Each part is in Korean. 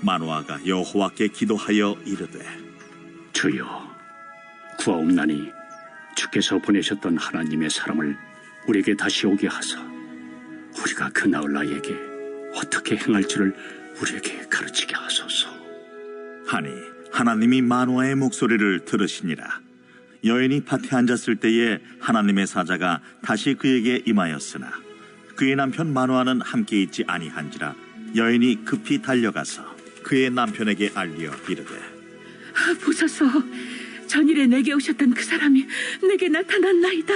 마노아가 여호와께 기도하여 이르되 주여, 구하옵나니 주께서 보내셨던 하나님의 사람을 우리에게 다시 오게 하사 우리가 그 나을 나에게 어떻게 행할지를 우리에게 가르치게 하소서. 하니 하나님이 마노아의 목소리를 들으시니라. 여인이 밭에 앉았을 때에 하나님의 사자가 다시 그에게 임하였으나 그의 남편 마노아는 함께 있지 아니한지라. 여인이 급히 달려가서 그의 남편에게 알리어 이르되 보소서, 전일에 내게 오셨던 그 사람이 내게 나타났나이다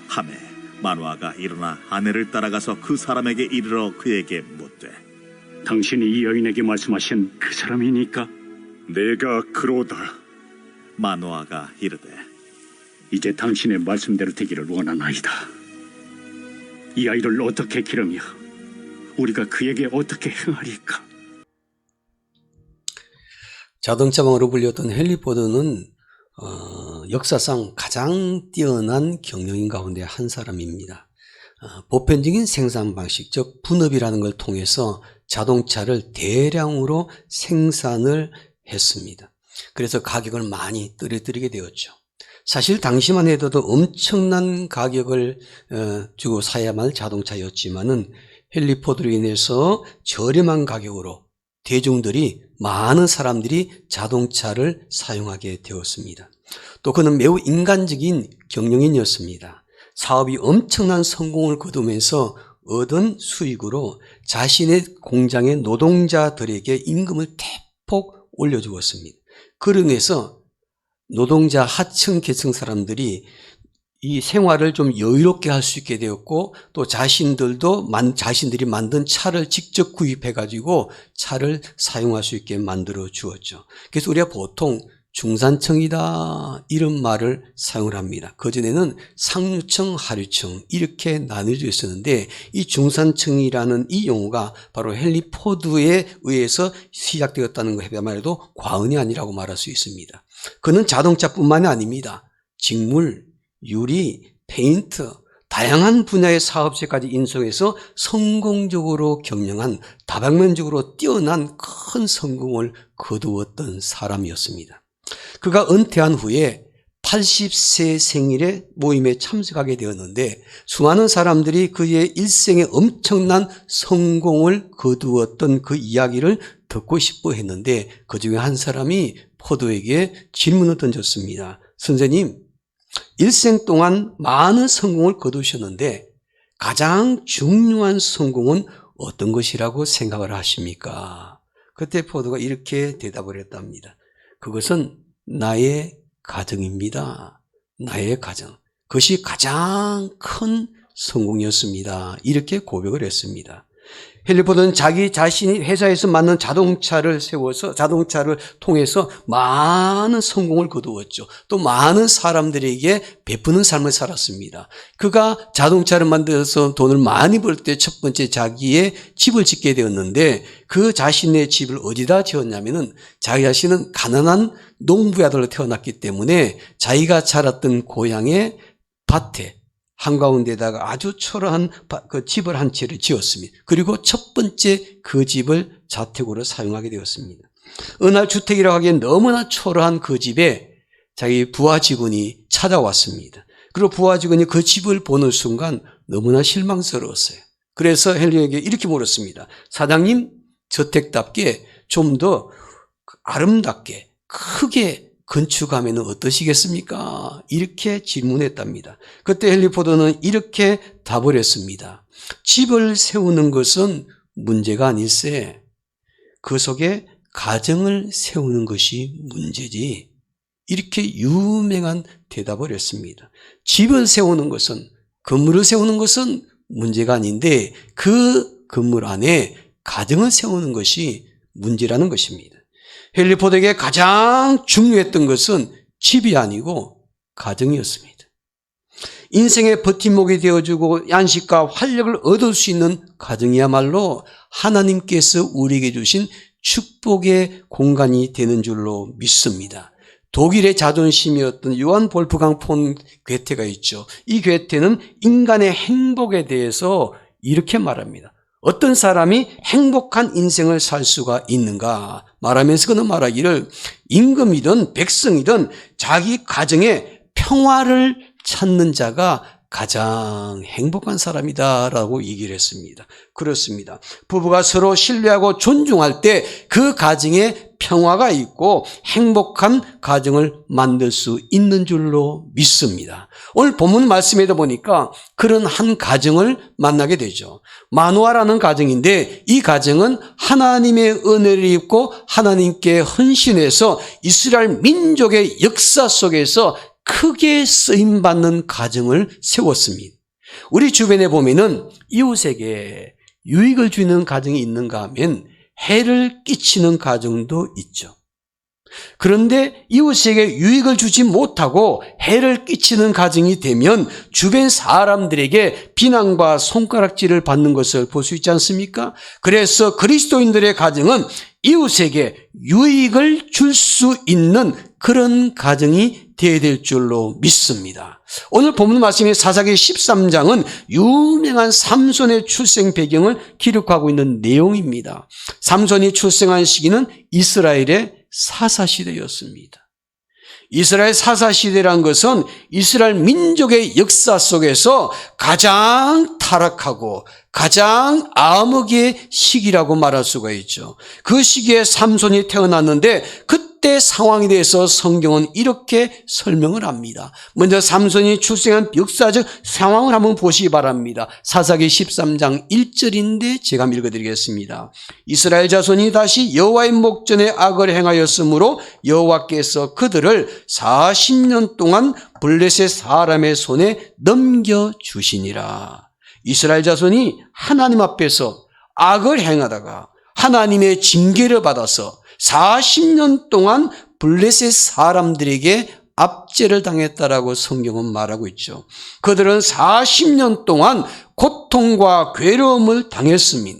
하매 마노아가 일어나 아내를 따라가서 그 사람에게 이르러 그에게 묻되 당신이 이 여인에게 말씀하신 그 사람이니까? 내가 그로다. 마노아가 이르되 이제 당신의 말씀대로 되기를 원하나이다. 이 아이를 어떻게 기르며 우리가 그에게 어떻게 행하리까? 자동차왕으로 불렸던 헨리 포드는 역사상 가장 뛰어난 경영인 가운데 한 사람입니다. 보편적인 생산 방식, 즉 분업이라는 걸 통해서 자동차를 대량으로 생산을 했습니다. 그래서 가격을 많이 떨어뜨리게 되었죠. 사실 당시만 해도 엄청난 가격을 주고 사야만 할 자동차였지만은 헨리 포드로 인해서 저렴한 가격으로 대중들이, 많은 사람들이 자동차를 사용하게 되었습니다. 또 그는 매우 인간적인 경영인이었습니다. 사업이 엄청난 성공을 거두면서 얻은 수익으로 자신의 공장의 노동자들에게 임금을 대폭 올려주었습니다. 그로 인해서 노동자 하층 계층 사람들이 이 생활을 좀 여유롭게 할 수 있게 되었고, 또 자신들이 만든 차를 직접 구입해 가지고 차를 사용할 수 있게 만들어 주었죠. 그래서 우리가 보통 중산층이다 이런 말을 사용을 합니다. 그전에는 상류층, 하류층 이렇게 나뉘어져 있었는데, 이 중산층이라는 이 용어가 바로 헨리 포드에 의해서 시작되었다는 것에야말로 과언이 아니라고 말할 수 있습니다. 그는 자동차뿐만이 아닙니다. 직물, 유리, 페인트, 다양한 분야의 사업체까지 인수해서 성공적으로 경영한, 다방면적으로 뛰어난 큰 성공을 거두었던 사람이었습니다. 그가 은퇴한 후에 80세 생일의 모임에 참석하게 되었는데, 수많은 사람들이 그의 일생에 엄청난 성공을 거두었던 그 이야기를 듣고 싶어 했는데, 그 중에 한 사람이 포드에게 질문을 던졌습니다. 선생님, 일생 동안 많은 성공을 거두셨는데 가장 중요한 성공은 어떤 것이라고 생각을 하십니까? 그때 포드가 이렇게 대답을 했답니다. 그것은 나의 가정입니다. 나의 가정. 그것이 가장 큰 성공이었습니다. 이렇게 고백을 했습니다. 헨리 포드는 자기 자신이 회사에서 만든 자동차를 통해서 많은 성공을 거두었죠. 또 많은 사람들에게 베푸는 삶을 살았습니다. 그가 자동차를 만들어서 돈을 많이 벌 때 첫 번째 자기의 집을 짓게 되었는데, 그 자신의 집을 어디다 지었냐면은, 자기 자신은 가난한 농부의 아들로 태어났기 때문에 자기가 자랐던 고향의 밭에 한가운데다가 아주 초라한 그 집을 한 채를 지었습니다. 그리고 첫 번째 그 집을 자택으로 사용하게 되었습니다. 어느 날 주택이라고 하기엔 너무나 초라한 그 집에 자기 부하 직원이 찾아왔습니다. 그리고 부하 직원이 그 집을 보는 순간 너무나 실망스러웠어요. 그래서 헨리에게 이렇게 물었습니다. 사장님, 저택답게 좀 더 아름답게 크게 건축하면 어떠시겠습니까? 이렇게 질문했답니다. 그때 헨리 포드는 이렇게 답을 했습니다. 집을 세우는 것은 문제가 아닐세. 그 속에 가정을 세우는 것이 문제지. 이렇게 유명한 대답을 했습니다. 집을 세우는 것은, 건물을 세우는 것은 문제가 아닌데, 그 건물 안에 가정을 세우는 것이 문제라는 것입니다. 헨리 포드에게 가장 중요했던 것은 집이 아니고 가정이었습니다. 인생의 버팀목이 되어주고 안식과 활력을 얻을 수 있는 가정이야말로 하나님께서 우리에게 주신 축복의 공간이 되는 줄로 믿습니다. 독일의 자존심이었던 요한 볼프강 폰 괴테가 있죠. 이 괴테는 인간의 행복에 대해서 이렇게 말합니다. 어떤 사람이 행복한 인생을 살 수가 있는가 말하면서 그는 말하기를 임금이든 백성이든 자기 가정에 평화를 찾는 자가 가장 행복한 사람이다라고 얘기를 했습니다. 그렇습니다. 부부가 서로 신뢰하고 존중할 때 그 가정에 평화가 있고 행복한 가정을 만들 수 있는 줄로 믿습니다. 오늘 본문 말씀에도 보니까 그런 한 가정을 만나게 되죠. 마노아라는 가정인데 이 가정은 하나님의 은혜를 입고 하나님께 헌신해서 이스라엘 민족의 역사 속에서 크게 쓰임받는 가정을 세웠습니다. 우리 주변에 보면은 이웃에게 유익을 주는 가정이 있는가 하면 해를 끼치는 가정도 있죠. 그런데 이웃에게 유익을 주지 못하고 해를 끼치는 가정이 되면 주변 사람들에게 비난과 손가락질을 받는 것을 볼 수 있지 않습니까? 그래서 그리스도인들의 가정은 이웃에게 유익을 줄 수 있는 그런 가정이 되어야 될 줄로 믿습니다. 오늘 본문 말씀인 사사기 13장은 유명한 삼손의 출생 배경을 기록하고 있는 내용입니다. 삼손이 출생한 시기는 이스라엘의 사사시대였습니다. 이스라엘 사사시대란 것은 이스라엘 민족의 역사 속에서 가장 타락하고 가장 암흑의 시기라고 말할 수가 있죠. 그 시기에 삼손이 태어났는데 그때 상황에 대해서 성경은 이렇게 설명을 합니다. 먼저 삼손이 출생한 역사적 상황을 한번 보시기 바랍니다. 사사기 13장 1절인데 제가 한번 읽어드리겠습니다. 이스라엘 자손이 다시 여호와의 목전에 악을 행하였으므로 여호와께서 그들을 40년 동안 블레셋 사람의 손에 넘겨주시니라. 이스라엘 자손이 하나님 앞에서 악을 행하다가 하나님의 징계를 받아서 40년 동안 블레셋 사람들에게 압제를 당했다라고 성경은 말하고 있죠. 그들은 40년 동안 고통과 괴로움을 당했습니다.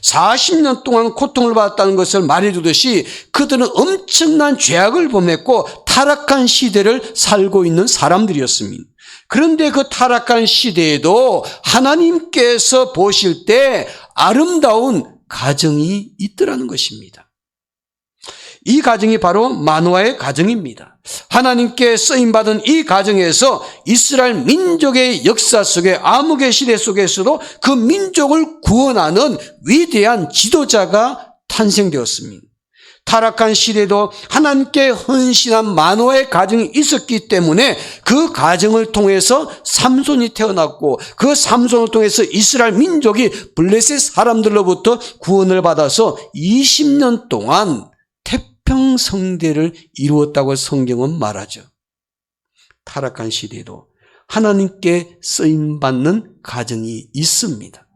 40년 동안 고통을 받았다는 것을 말해주듯이 그들은 엄청난 죄악을 범했고 타락한 시대를 살고 있는 사람들이었습니다. 그런데 그 타락한 시대에도 하나님께서 보실 때 아름다운 가정이 있더라는 것입니다. 이 가정이 바로 마노아의 가정입니다. 하나님께 쓰임받은 이 가정에서 이스라엘 민족의 역사 속에 암흑의 시대 속에서도 그 민족을 구원하는 위대한 지도자가 탄생되었습니다. 타락한 시대도 하나님께 헌신한 마노아의 가정이 있었기 때문에 그 가정을 통해서 삼손이 태어났고 그 삼손을 통해서 이스라엘 민족이 블레셋 사람들로부터 구원을 받아서 20년 동안 태평성대를 이루었다고 성경은 말하죠. 타락한 시대도 하나님께 쓰임받는 가정이 있습니다.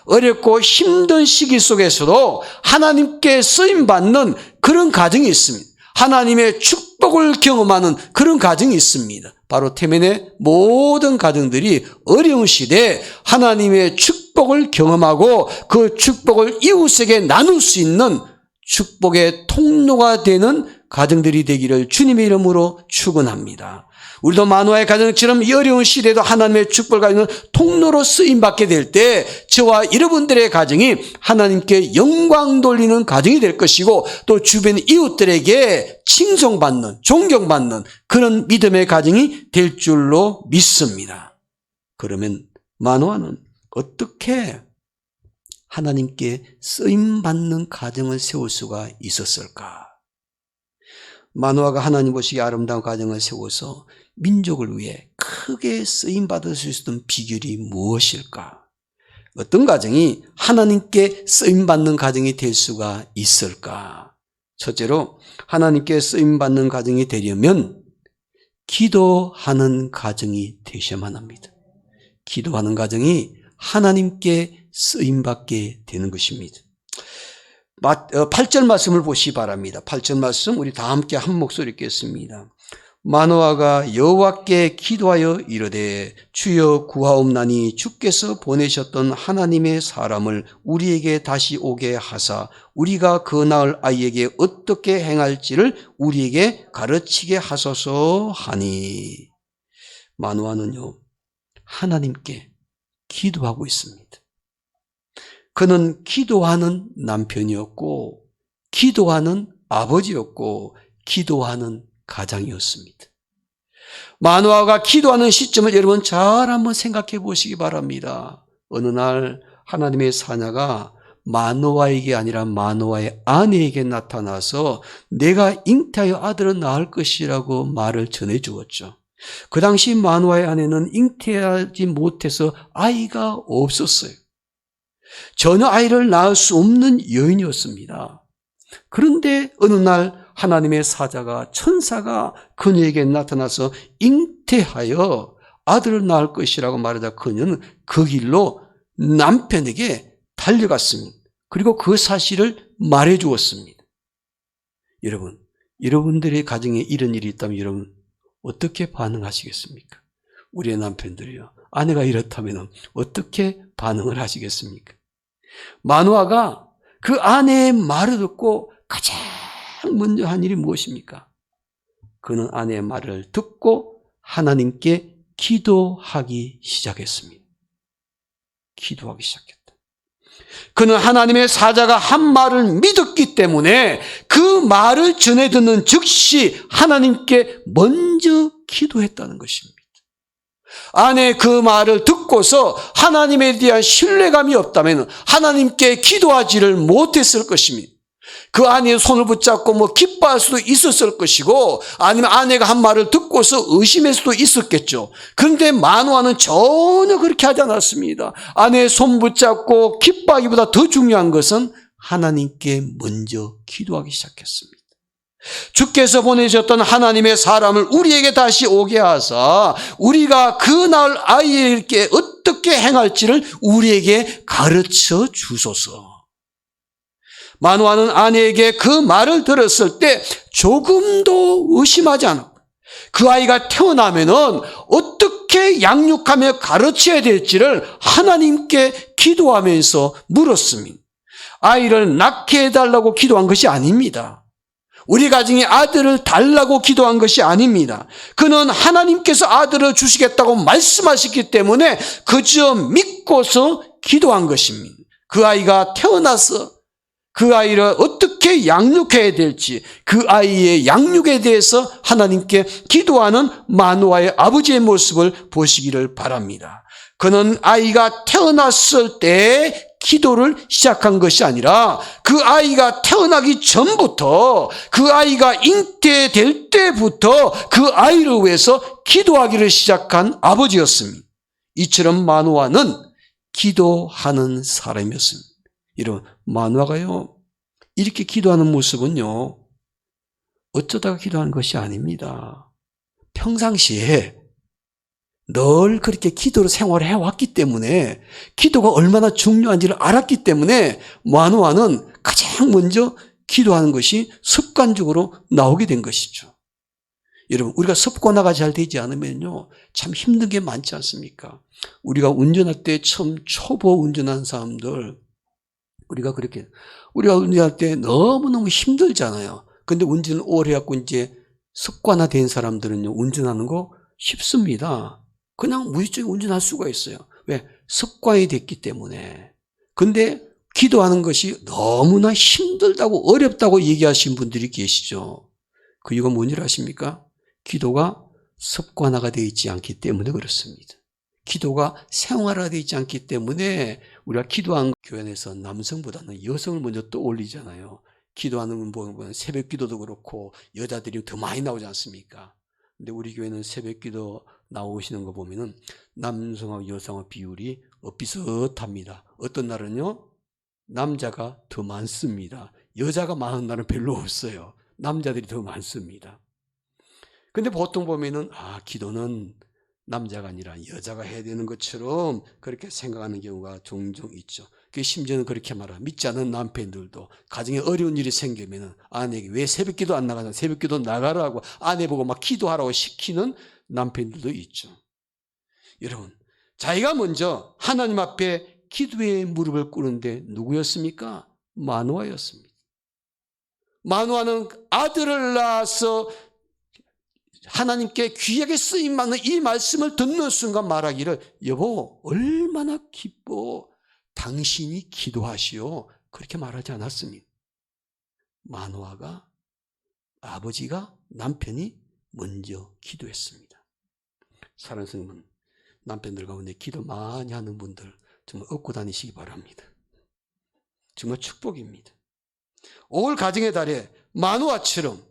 어렵고 힘든 시기 속에서도 하나님께 쓰임받는 그런 가정이 있습니다. 하나님의 축복을 경험하는 그런 가정이 있습니다. 바로 태면의 모든 가정들이 어려운 시대에 하나님의 축복을 경험하고 그 축복을 이웃에게 나눌 수 있는 축복의 통로가 되는 가정들이 되기를 주님의 이름으로 축원합니다. 우리도 마노아의 가정처럼 이 어려운 시대에도 하나님의 축복을 가지는 통로로 쓰임받게 될 때 저와 여러분들의 가정이 하나님께 영광 돌리는 가정이 될 것이고 또 주변 이웃들에게 칭송받는 존경받는 그런 믿음의 가정이 될 줄로 믿습니다. 그러면 마노아는 어떻게 하나님께 쓰임받는 가정을 세울 수가 있었을까? 마노아가 하나님 보시기에 아름다운 가정을 세워서 민족을 위해 크게 쓰임받을 수 있었던 비결이 무엇일까? 어떤 가정이 하나님께 쓰임받는 가정이 될 수가 있을까? 첫째로 하나님께 쓰임받는 가정이 되려면 기도하는 가정이 되셔야만 합니다. 기도하는 가정이 하나님께 쓰임받게 되는 것입니다. 8절 말씀을 보시기 바랍니다. 8절 말씀 우리 다 함께 한 목소리 읽겠습니다. 마노아가 여호와께 기도하여 이르되 주여 구하옵나니 주께서 보내셨던 하나님의 사람을 우리에게 다시 오게 하사 우리가 그 낳을 아이에게 어떻게 행할지를 우리에게 가르치게 하소서 하니. 마노아는요 하나님께 기도하고 있습니다. 그는 기도하는 남편이었고, 기도하는 아버지였고, 기도하는 가장이었습니다. 마노아가 기도하는 시점을 여러분 잘 한번 생각해 보시기 바랍니다. 어느 날 하나님의 사자가 마노아에게 아니라 마노아의 아내에게 나타나서 내가 잉태하여 아들을 낳을 것이라고 말을 전해 주었죠. 그 당시 마노아의 아내는 잉태하지 못해서 아이가 없었어요. 전혀 아이를 낳을 수 없는 여인이었습니다. 그런데 어느 날 하나님의 사자가, 천사가 그녀에게 나타나서 잉태하여 아들을 낳을 것이라고 말하자 그녀는 그 길로 남편에게 달려갔습니다. 그리고 그 사실을 말해 주었습니다. 여러분, 여러분들의 가정에 이런 일이 있다면 여러분 어떻게 반응하시겠습니까? 우리의 남편들이요, 아내가 이렇다면 어떻게 반응을 하시겠습니까? 마노아가 그 아내의 말을 듣고 가장 먼저 한 일이 무엇입니까? 그는 아내의 말을 듣고 하나님께 기도하기 시작했습니다. 기도하기 시작했다. 그는 하나님의 사자가 한 말을 믿었기 때문에 그 말을 전해 듣는 즉시 하나님께 먼저 기도했다는 것입니다. 아내의 그 말을 듣고서 하나님에 대한 신뢰감이 없다면 하나님께 기도하지를 못했을 것입니다. 그 아내의 손을 붙잡고 기뻐할 수도 있었을 것이고, 아니면 아내가 한 말을 듣고서 의심할 수도 있었겠죠. 그런데 마노아는 전혀 그렇게 하지 않았습니다. 아내의 손 붙잡고 기뻐하기보다 더 중요한 것은 하나님께 먼저 기도하기 시작했습니다. 주께서 보내셨던 하나님의 사람을 우리에게 다시 오게 하사 우리가 그날 아이에게 어떻게 행할지를 우리에게 가르쳐 주소서. 마노아는 아내에게 그 말을 들었을 때 조금도 의심하지 않았고, 그 아이가 태어나면은 어떻게 양육하며 가르쳐야 될지를 하나님께 기도하면서 물었습니다. 아이를 낳게 해달라고 기도한 것이 아닙니다. 우리 가정에 아들을 달라고 기도한 것이 아닙니다. 그는 하나님께서 아들을 주시겠다고 말씀하셨기 때문에 그저 믿고서 기도한 것입니다. 그 아이가 태어나서 그 아이를 어떻게 양육해야 될지, 그 아이의 양육에 대해서 하나님께 기도하는 마노아의 아버지의 모습을 보시기를 바랍니다. 그는 아이가 태어났을 때 기도를 시작한 것이 아니라 그 아이가 태어나기 전부터, 그 아이가 잉태될 때부터 그 아이를 위해서 기도하기를 시작한 아버지였습니다. 이처럼 마노아는 기도하는 사람이었습니다. 여러분, 마노아가요, 이렇게 기도하는 모습은요, 어쩌다가 기도하는 것이 아닙니다. 평상시에 늘 그렇게 기도로 생활을 해왔기 때문에, 기도가 얼마나 중요한지를 알았기 때문에 마노아는 가장 먼저 기도하는 것이 습관적으로 나오게 된 것이죠. 여러분, 우리가 습관화가 잘 되지 않으면요, 참 힘든 게 많지 않습니까? 우리가 운전할 때 처음 초보 운전한 사람들, 우리가 운전할 때 너무너무 힘들잖아요. 근데 운전을 오래 해갖고 이제 습관화된 사람들은요, 운전하는 거 쉽습니다. 그냥 무의식적으로 운전할 수가 있어요. 왜? 습관이 됐기 때문에. 근데 기도하는 것이 너무나 힘들다고 어렵다고 얘기하신 분들이 계시죠. 그 이유가 뭔지 아십니까? 기도가 습관화가 되어 있지 않기 때문에 그렇습니다. 기도가 생활화되어 있지 않기 때문에 우리가 기도한 교회에서 남성보다는 여성을 먼저 떠올리잖아요. 기도하는 건 보면 새벽 기도도 그렇고 여자들이 더 많이 나오지 않습니까? 근데 우리 교회는 새벽 기도 나오시는 거 보면은 남성하고 여성의 비율이 비슷합니다. 어떤 날은요, 남자가 더 많습니다. 여자가 많은 날은 별로 없어요. 남자들이 더 많습니다. 근데 보통 보면은, 기도는 남자가 아니라 여자가 해야 되는 것처럼 그렇게 생각하는 경우가 종종 있죠. 심지어는 그렇게 말합니다. 믿지 않는 남편들도 가정에 어려운 일이 생기면 아내에게 왜 새벽기도 안 나가냐, 새벽기도 나가라고 아내 보고 막 기도하라고 시키는 남편들도 있죠. 여러분, 자기가 먼저 하나님 앞에 기도의 무릎을 꿇는데 누구였습니까? 마노아였습니다. 마노아는 아들을 낳아서 하나님께 귀하게 쓰임받는 이 말씀을 듣는 순간 말하기를, 여보 얼마나 기뻐, 당신이 기도하시오. 그렇게 말하지 않았습니다. 마노아가 아버지가 남편이 먼저 기도했습니다. 사랑하는 성도분, 남편들 가운데 기도 많이 하는 분들 정말 얻고 다니시기 바랍니다. 정말 축복입니다. 올 가정의 달에 마노아처럼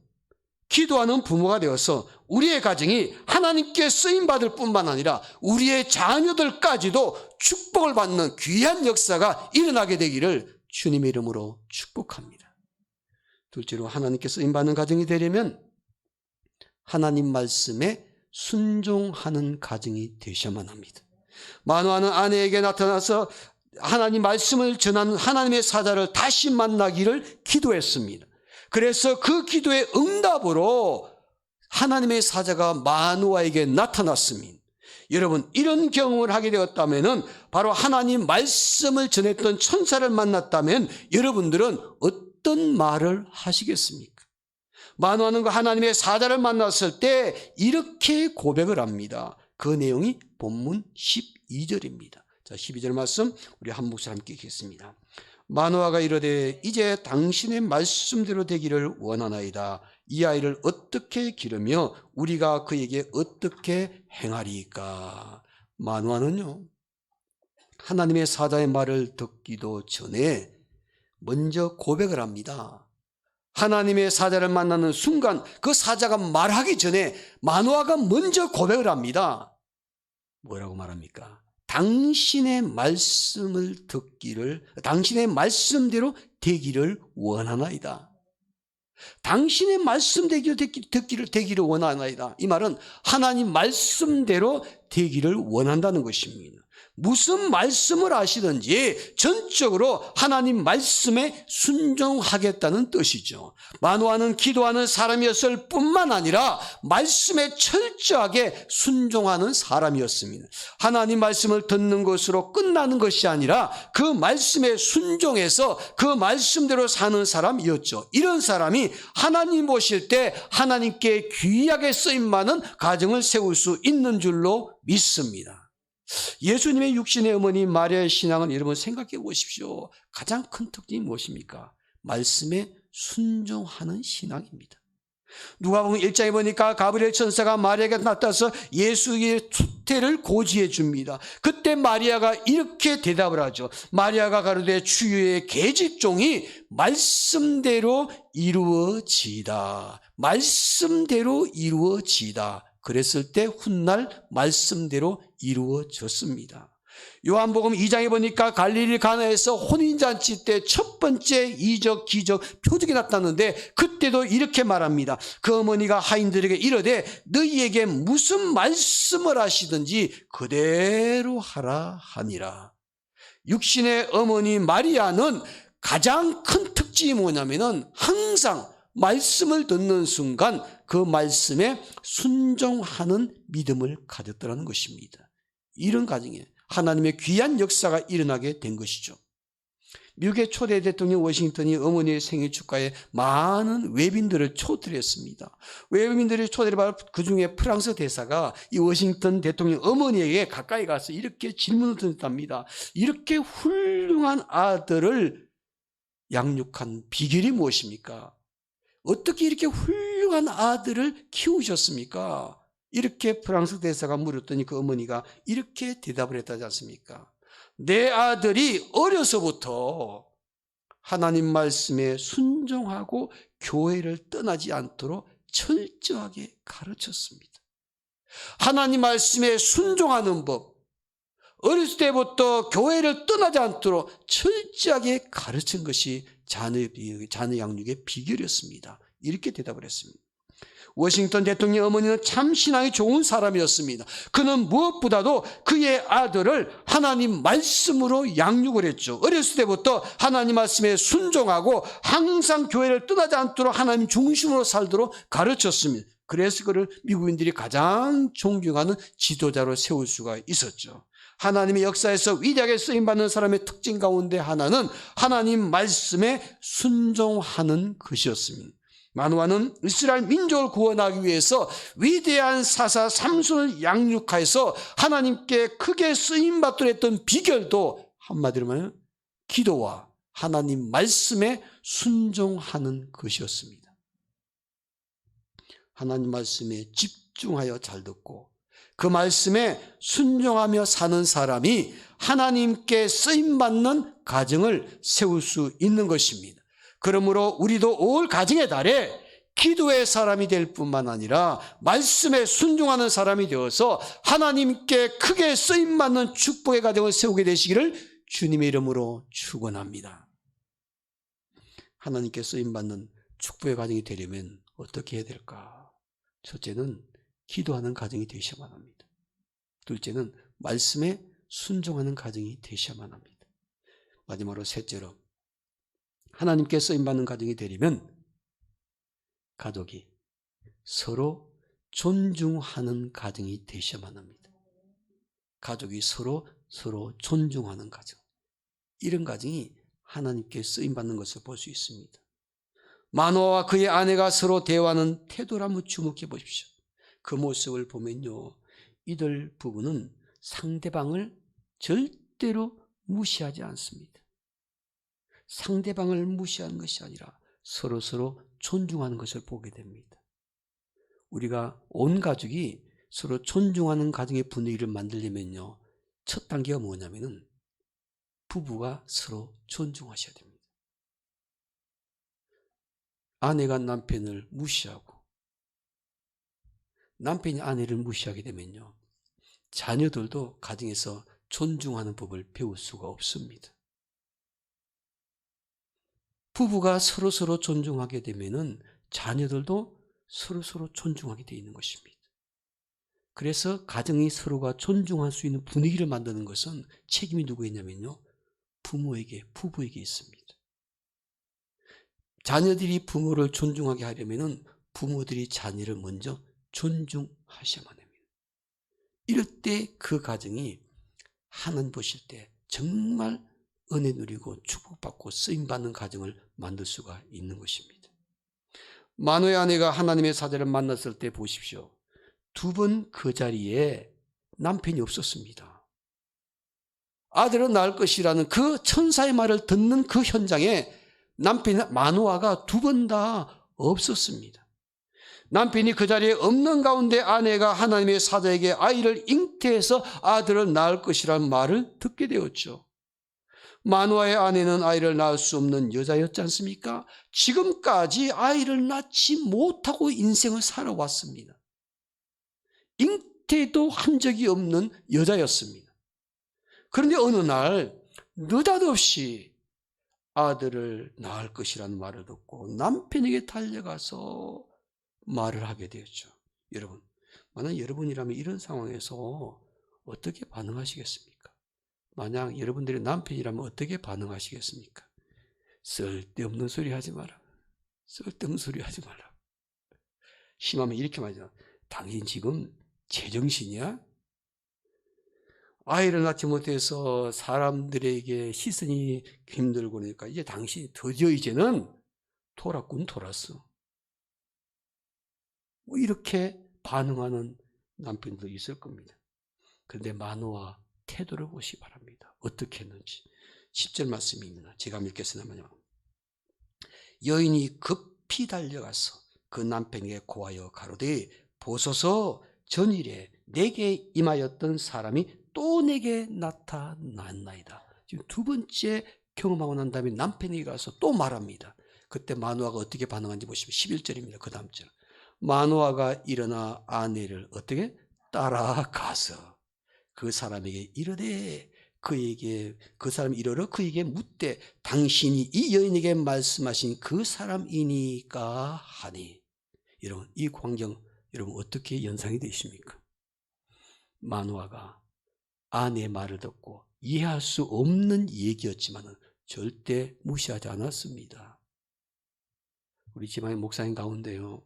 기도하는 부모가 되어서 우리의 가정이 하나님께 쓰임받을 뿐만 아니라 우리의 자녀들까지도 축복을 받는 귀한 역사가 일어나게 되기를 주님의 이름으로 축복합니다. 둘째로 하나님께 쓰임받는 가정이 되려면 하나님 말씀에 순종하는 가정이 되셔야만 합니다. 마노아는 아내에게 나타나서 하나님 말씀을 전하는 하나님의 사자를 다시 만나기를 기도했습니다. 그래서 그 기도의 응답으로 하나님의 사자가 마노아에게 나타났습니다. 여러분, 이런 경험을 하게 되었다면 바로 하나님 말씀을 전했던 천사를 만났다면 여러분들은 어떤 말을 하시겠습니까? 마노아는 그 하나님의 사자를 만났을 때 이렇게 고백을 합니다. 그 내용이 본문 12절입니다. 자, 12절 말씀 우리 한 목소리 함께 읽겠습니다. 마노아가 이르되 이제 당신의 말씀대로 되기를 원하나이다. 이 아이를 어떻게 기르며 우리가 그에게 어떻게 행하리까? 마노아는요, 하나님의 사자의 말을 듣기도 전에 먼저 고백을 합니다. 하나님의 사자를 만나는 순간 그 사자가 말하기 전에 마노아가 먼저 고백을 합니다. 뭐라고 말합니까? 당신의 말씀을 듣기를, 당신의 말씀대로 되기를 원하나이다. 당신의 말씀대로 되기를 원하나이다. 이 말은 하나님 말씀대로 되기를 원한다는 것입니다. 무슨 말씀을 하시든지 전적으로 하나님 말씀에 순종하겠다는 뜻이죠. 마노아는 기도하는 사람이었을 뿐만 아니라 말씀에 철저하게 순종하는 사람이었습니다. 하나님 말씀을 듣는 것으로 끝나는 것이 아니라 그 말씀에 순종해서 그 말씀대로 사는 사람이었죠. 이런 사람이 하나님 보실 때 하나님께 귀하게 쓰임받는 가정을 세울 수 있는 줄로 믿습니다. 예수님의 육신의 어머니 마리아의 신앙은 여러분 생각해 보십시오. 가장 큰 특징이 무엇입니까? 말씀에 순종하는 신앙입니다. 누가복음 1장에 보니까 가브리엘 천사가 마리아에게 나타나서 예수의 수태를 고지해 줍니다. 그때 마리아가 이렇게 대답을 하죠. 마리아가 가로되 주의 계집종이 말씀대로 이루어지이다. 말씀대로 이루어지이다. 그랬을 때 훗날 말씀대로 이루어졌습니다. 요한복음 2장에 보니까 갈릴리 가나에서 혼인잔치 때 첫 번째 이적, 기적, 표적이 나타났는데 그때도 이렇게 말합니다. 그 어머니가 하인들에게 이르되 너희에게 무슨 말씀을 하시든지 그대로 하라 하니라. 육신의 어머니 마리아는 가장 큰 특징이 뭐냐면은 항상 말씀을 듣는 순간 그 말씀에 순종하는 믿음을 가졌다는 것입니다. 이런 가정에 하나님의 귀한 역사가 일어나게 된 것이죠. 미국의 초대 대통령 워싱턴이 어머니의 생일 축하에 많은 외빈들을 초대했습니다. 외빈들이 초대를 받아 그 중에 프랑스 대사가 이 워싱턴 대통령 어머니에게 가까이 가서 이렇게 질문을 던졌답니다. 이렇게 훌륭한 아들을 양육한 비결이 무엇입니까? 어떻게 이렇게 훌륭한 아들을 키우셨습니까? 이렇게 프랑스 대사가 물었더니 그 어머니가 이렇게 대답을 했다지 않습니까? 내 아들이 어려서부터 하나님 말씀에 순종하고 교회를 떠나지 않도록 철저하게 가르쳤습니다. 하나님 말씀에 순종하는 법, 어렸을 때부터 교회를 떠나지 않도록 철저하게 가르친 것이 자녀 양육의 비결이었습니다. 이렇게 대답을 했습니다. 워싱턴 대통령 어머니는 참 신앙이 좋은 사람이었습니다. 그는 무엇보다도 그의 아들을 하나님 말씀으로 양육을 했죠. 어렸을 때부터 하나님 말씀에 순종하고 항상 교회를 떠나지 않도록 하나님 중심으로 살도록 가르쳤습니다. 그래서 그를 미국인들이 가장 존경하는 지도자로 세울 수가 있었죠. 하나님의 역사에서 위대하게 쓰임받는 사람의 특징 가운데 하나는 하나님 말씀에 순종하는 것이었습니다. 마노아는 이스라엘 민족을 구원하기 위해서 위대한 사사 삼손을 양육하여서 하나님께 크게 쓰임받도록 했던 비결도 한마디로 말하면 기도와 하나님 말씀에 순종하는 것이었습니다. 하나님 말씀에 집중하여 잘 듣고 그 말씀에 순종하며 사는 사람이 하나님께 쓰임받는 가정을 세울 수 있는 것입니다. 그러므로 우리도 올 가정의 달에 기도의 사람이 될 뿐만 아니라 말씀에 순종하는 사람이 되어서 하나님께 크게 쓰임받는 축복의 가정을 세우게 되시기를 주님의 이름으로 축원합니다. 하나님께 쓰임받는 축복의 가정이 되려면 어떻게 해야 될까? 첫째는 기도하는 가정이 되셔야만 합니다. 둘째는 말씀에 순종하는 가정이 되셔야만 합니다. 마지막으로 셋째로 하나님께 쓰임받는 가정이 되려면 가족이 서로 존중하는 가정이 되셔야만 합니다. 가족이 서로 존중하는 가정. 이런 가정이 하나님께 쓰임받는 것을 볼 수 있습니다. 마노아와 그의 아내가 서로 대화하는 태도를 한번 주목해 보십시오. 그 모습을 보면요, 이들 부부는 상대방을 절대로 무시하지 않습니다. 상대방을 무시하는 것이 아니라 서로 존중하는 것을 보게 됩니다. 우리가 온 가족이 서로 존중하는 가정의 분위기를 만들려면요, 첫 단계가 뭐냐면은 부부가 서로 존중하셔야 됩니다. 아내가 남편을 무시하고 남편이 아내를 무시하게 되면요, 자녀들도 가정에서 존중하는 법을 배울 수가 없습니다. 부부가 서로 존중하게 되면은 자녀들도 서로 존중하게 되어 있는 것입니다. 그래서 가정이 서로가 존중할 수 있는 분위기를 만드는 것은 책임이 누구에냐면요, 부부에게 있습니다. 자녀들이 부모를 존중하게 하려면은 부모들이 자녀를 먼저 존중하셔야만 합니다. 이럴 때 그 가정이 하나님 보실 때 정말 은혜 누리고 축복받고 쓰임받는 가정을 만들 수가 있는 것입니다. 마노의 아내가 하나님의 사자를 만났을 때 보십시오. 두 번 그 자리에 남편이 없었습니다. 아들은 낳을 것이라는 그 천사의 말을 듣는 그 현장에 남편 마노아가 두 번 다 없었습니다. 남편이 그 자리에 없는 가운데 아내가 하나님의 사자에게 아이를 잉태해서 아들을 낳을 것이라는 말을 듣게 되었죠. 마노아의 아내는 아이를 낳을 수 없는 여자였지 않습니까? 지금까지 아이를 낳지 못하고 인생을 살아왔습니다. 잉태도 한 적이 없는 여자였습니다. 그런데 어느 날 느닷없이 아들을 낳을 것이라는 말을 듣고 남편에게 달려가서 말을 하게 되었죠. 여러분, 만약 여러분이라면 이런 상황에서 어떻게 반응하시겠습니까? 만약 여러분들의 남편이라면 어떻게 반응하시겠습니까? 쓸데없는 소리 하지 마라. 쓸데없는 소리 하지 마라. 심하면 이렇게 말하죠. 당신 지금 제정신이야? 아이를 낳지 못해서 사람들에게 시선이 힘들고 그러니까 이제 당신이 드디어 이제는 돌았군 돌았어. 뭐 이렇게 반응하는 남편도 있을 겁니다. 그런데 마노아 태도를 보시기 바랍니다. 어떻게 했는지. 10절 말씀입니다. 제가 읽겠습니다만요. 여인이 급히 달려가서 그 남편에게 고하여 가로되 보소서 전일에 내게 임하였던 사람이 또 내게 나타났나이다. 지금 두 번째 경험하고 난 다음에 남편에게 가서 또 말합니다. 그때 마노아가 어떻게 반응한지 보시면 11절입니다. 그 다음 절. 마노아가 일어나 아내를 어떻게 따라가서 그 사람에게 이르되 그 사람이 이르러 그에게 묻되 당신이 이 여인에게 말씀하신 그 사람이니까 하니. 여러분, 이 광경 여러분 어떻게 연상이 되십니까? 마노아가 아내의 말을 듣고 이해할 수 없는 얘기였지만 절대 무시하지 않았습니다. 우리 지방의 목사님 가운데요,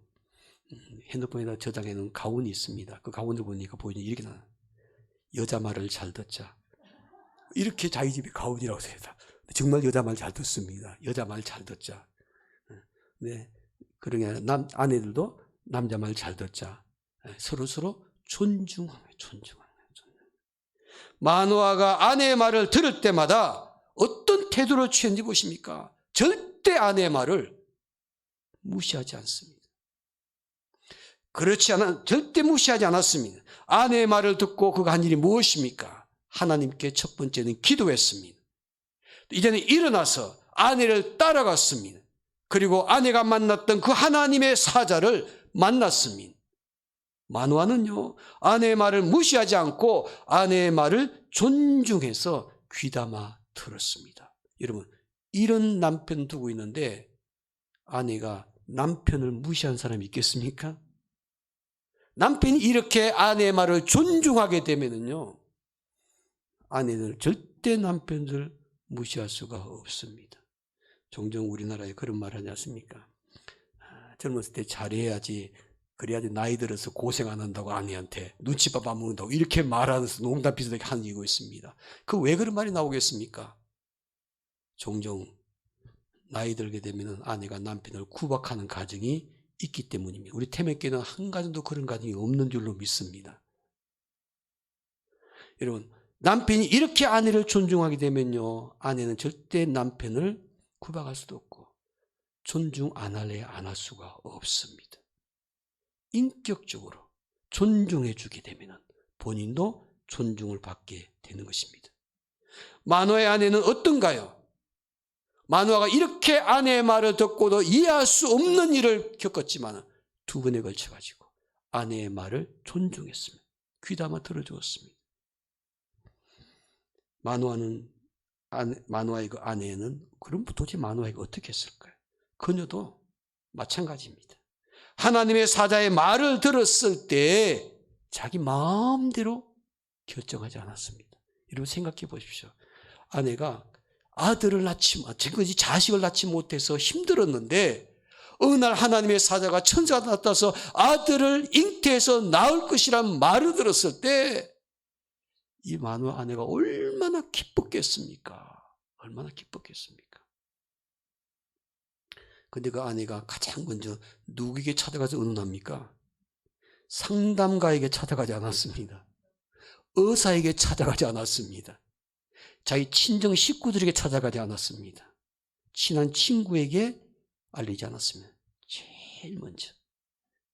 핸드폰에다 저장해 놓은 가훈이 있습니다. 그 가훈을 보니까 보이는 이렇게 나와요. 여자 말을 잘 듣자. 이렇게 자기 집이 가훈이라고 해서 정말 여자 말 잘 듣습니다. 여자 말 잘 듣자. 네, 그러니까 아내들도 남자 말 잘 듣자. 서로 존중하며. 마노아가 아내의 말을 들을 때마다 어떤 태도를 취했는지 보십니까? 절대 아내의 말을 무시하지 않습니다. 절대 무시하지 않았습니다. 아내의 말을 듣고 그가 한 일이 무엇입니까? 하나님께 첫 번째는 기도했습니다. 이제는 일어나서 아내를 따라갔습니다. 그리고 아내가 만났던 그 하나님의 사자를 만났습니다. 마노아는요, 아내의 말을 무시하지 않고 아내의 말을 존중해서 귀담아 들었습니다. 여러분, 이런 남편 두고 있는데 아내가 남편을 무시한 사람이 있겠습니까? 남편이 이렇게 아내의 말을 존중하게 되면은요, 아내는 절대 남편을 무시할 수가 없습니다. 종종 우리나라에 그런 말 하지 않습니까? 젊었을 때 잘해야지, 그래야지 나이 들어서 고생 안 한다고 아내한테 눈치밥 안 먹는다고 이렇게 말하면서 농담 비슷하게 하는 이유가 있습니다. 그 왜 그런 말이 나오겠습니까? 종종 나이 들게 되면 아내가 남편을 구박하는 가정이 있기 때문입니다. 우리 태맥교는 한 가정도 그런 가정이 없는 줄로 믿습니다. 여러분, 남편이 이렇게 아내를 존중하게 되면요, 아내는 절대 남편을 구박할 수도 없고 존중 안 할래 안 할 수가 없습니다. 인격적으로 존중해 주게 되면 본인도 존중을 받게 되는 것입니다. 마노아의 아내는 어떤가요? 마노아가 이렇게 아내의 말을 듣고도 이해할 수 없는 일을 겪었지만 두 번에 걸쳐가지고 아내의 말을 존중했습니다. 귀담아 들어주었습니다. 마노아의 그 아내는 그럼 도대체 마노아가 어떻게 했을까요? 그녀도 마찬가지입니다. 하나님의 사자의 말을 들었을 때 자기 마음대로 결정하지 않았습니다. 여러분 생각해 보십시오. 아내가 아들을 지금까지 자식을 낳지 못해서 힘들었는데 어느 날 하나님의 사자가 천사가 나타나서 아들을 잉태해서 낳을 것이란 말을 들었을 때 이 마노아 아내가 얼마나 기뻤겠습니까? 얼마나 기뻤겠습니까? 근데 그 아내가 가장 먼저 누구에게 찾아가서 의논합니까? 상담가에게 찾아가지 않았습니다. 의사에게 찾아가지 않았습니다. 자기 친정 식구들에게 찾아가지 않았습니다. 친한 친구에게 알리지 않았습니다. 제일 먼저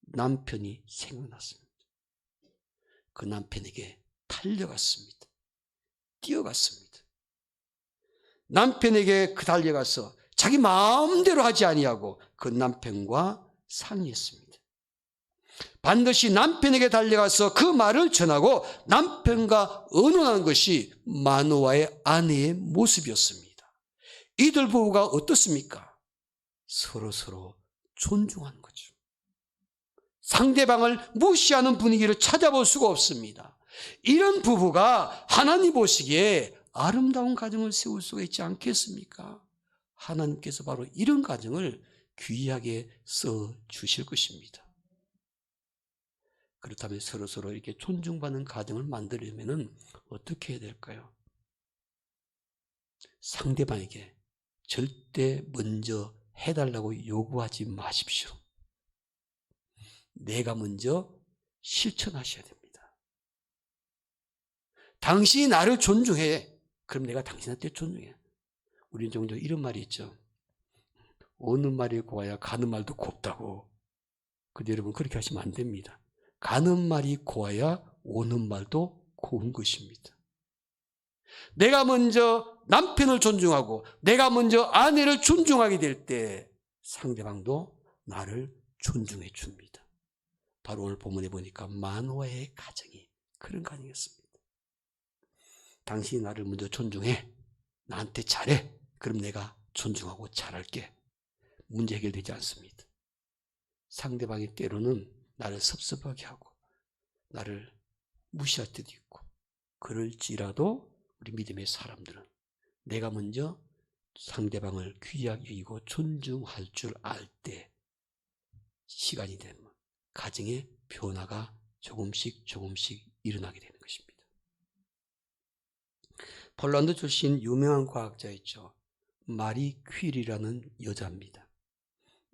남편이 생각났습니다. 그 남편에게 달려갔습니다. 뛰어갔습니다. 남편에게 달려가서 자기 마음대로 하지 아니하고 그 남편과 상의했습니다. 반드시 남편에게 달려가서 그 말을 전하고 남편과 의논하는 것이 마노아의 아내의 모습이었습니다. 이들 부부가 어떻습니까? 서로 존중하는 거죠. 상대방을 무시하는 분위기를 찾아볼 수가 없습니다. 이런 부부가 하나님 보시기에 아름다운 가정을 세울 수가 있지 않겠습니까? 하나님께서 바로 이런 가정을 귀하게 써 주실 것입니다. 그렇다면 서로 이렇게 존중받는 가정을 만들려면 어떻게 해야 될까요? 상대방에게 절대 먼저 해달라고 요구하지 마십시오. 내가 먼저 실천하셔야 됩니다. 당신이 나를 존중해. 그럼 내가 당신한테 존중해. 우리는 종종 이런 말이 있죠. 오는 말이 고와야 가는 말도 곱다고. 근데 여러분 그렇게 하시면 안 됩니다. 가는 말이 고와야 오는 말도 고운 것입니다. 내가 먼저 남편을 존중하고 내가 먼저 아내를 존중하게 될 때 상대방도 나를 존중해 줍니다. 바로 오늘 본문에 보니까 마노아의 가정이 그런 가정이었습니다. 당신이 나를 먼저 존중해. 나한테 잘해. 그럼 내가 존중하고 잘할게. 문제 해결되지 않습니다. 상대방이 때로는 나를 섭섭하게 하고 나를 무시할 때도 있고 그럴지라도 우리 믿음의 사람들은 내가 먼저 상대방을 귀하게 여기고 존중할 줄 알 때 시간이 되면 가정의 변화가 조금씩 일어나게 되는 것입니다. 폴란드 출신 유명한 과학자 있죠. 마리 퀴리라는 여자입니다.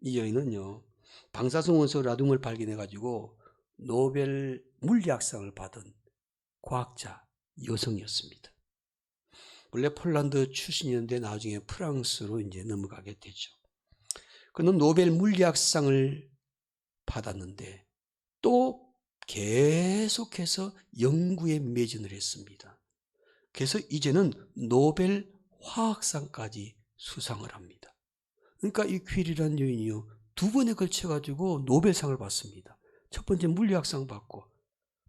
이 여인은요, 방사성 원소 라듐을 발견해가지고 노벨 물리학상을 받은 과학자 여성이었습니다. 원래 폴란드 출신이었는데 나중에 프랑스로 이제 넘어가게 되죠. 그는 노벨 물리학상을 받았는데 또 계속해서 연구에 매진을 했습니다. 그래서 이제는 노벨 화학상까지 수상을 합니다. 그러니까 이 퀴리라는 여인이요, 2번에 걸쳐가지고 노벨상을 받습니다. 첫 번째 물리학상 받고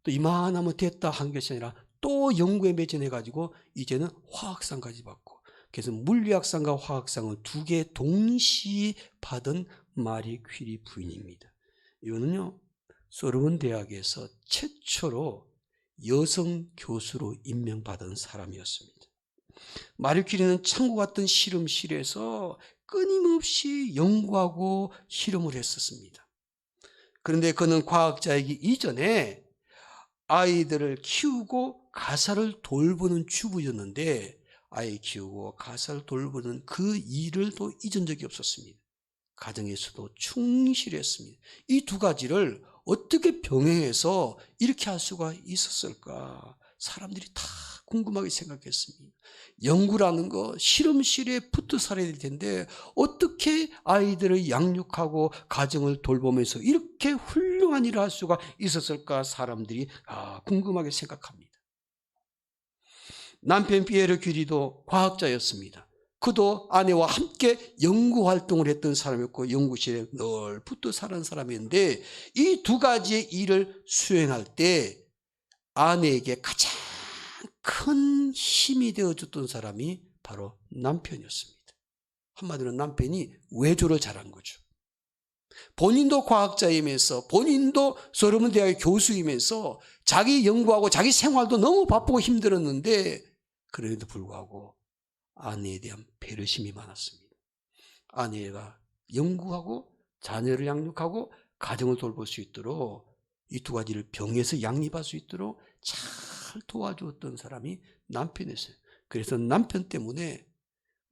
또 이만하면 됐다 한 것이 아니라 또 연구에 매진해가지고 이제는 화학상까지 받고, 그래서 물리학상과 화학상을 2개 동시에 받은 마리 퀴리 부인입니다. 이거는요, 소르본 대학에서 최초로 여성 교수로 임명받은 사람이었습니다. 마리 퀴리는 천국 같은 실험실에서 끊임없이 연구하고 실험을 했었습니다. 그런데 그는 과학자이기 이전에 아이들을 키우고 가사를 돌보는 주부였는데 아이 키우고 가사를 돌보는 그 일을 또 잊은 적이 없었습니다. 가정에서도 충실했습니다. 이 2가지를 어떻게 병행해서 이렇게 할 수가 있었을까? 사람들이 다 궁금하게 생각했습니다. 연구라는 거 실험실에 붙어 살아야 될 텐데 어떻게 아이들을 양육하고 가정을 돌보면서 이렇게 훌륭한 일을 할 수가 있었을까? 사람들이 궁금하게 생각합니다. 남편 피에르 퀴리도 과학자였습니다. 그도 아내와 함께 연구활동을 했던 사람이었고 연구실에 늘 붙어 사는 사람이었는데 이 2가지의 일을 수행할 때 아내에게 가장 큰 힘이 되어줬던 사람이 바로 남편이었습니다. 한마디로 남편이 외조를 잘한 거죠. 본인도 과학자이면서 본인도 소르본 대학의 교수이면서 자기 연구하고 자기 생활도 너무 바쁘고 힘들었는데 그럼에도 불구하고 아내에 대한 배려심이 많았습니다. 아내가 연구하고 자녀를 양육하고 가정을 돌볼 수 있도록 이 2가지를 병에서 양립할 수 있도록 잘 도와주었던 사람이 남편이었어요. 그래서 남편 때문에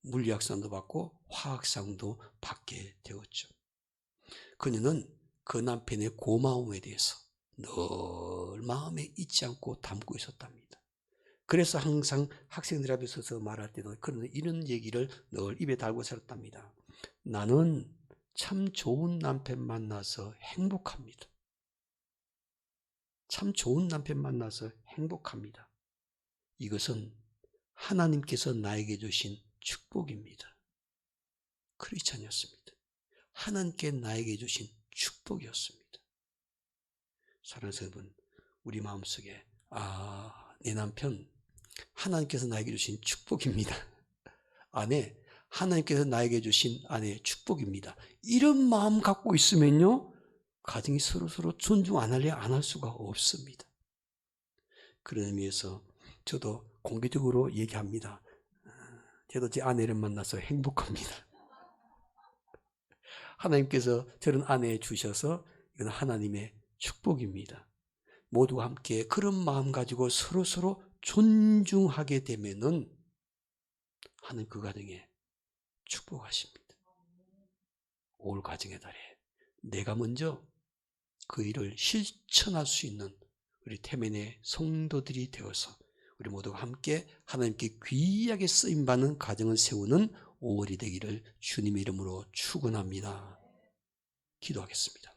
물리학상도 받고 화학상도 받게 되었죠. 그녀는 그 남편의 고마움에 대해서 늘 마음에 잊지 않고 담고 있었답니다. 그래서 항상 학생들 앞에 서서 말할 때도 그런 이런 얘기를 늘 입에 달고 살았답니다. 나는 참 좋은 남편 만나서 행복합니다. 참 좋은 남편 만나서 행복합니다. 이것은 하나님께서 나에게 주신 축복입니다. 크리스찬이었습니다. 하나님께 나에게 주신 축복이었습니다. 사랑하는 여러분, 우리 마음속에 내 남편 하나님께서 나에게 주신 축복입니다. 아내, 하나님께서 나에게 주신 아내의 축복입니다. 이런 마음 갖고 있으면요, 가정이 서로서로 존중 안 할래 안 할 수가 없습니다. 그런 의미에서 저도 공개적으로 얘기합니다. 저도 제 아내를 만나서 행복합니다. 하나님께서 저런 아내 주셔서 이건 하나님의 축복입니다. 모두가 함께 그런 마음 가지고 서로서로 존중하게 되면은 하나님 그 가정에 축복하십니다. 올 가정의 달에 내가 먼저 그 일을 실천할 수 있는 우리 태면의 성도들이 되어서 우리 모두가 함께 하나님께 귀하게 쓰임받는 가정을 세우는 5월이 되기를 주님의 이름으로 축원합니다. 기도하겠습니다.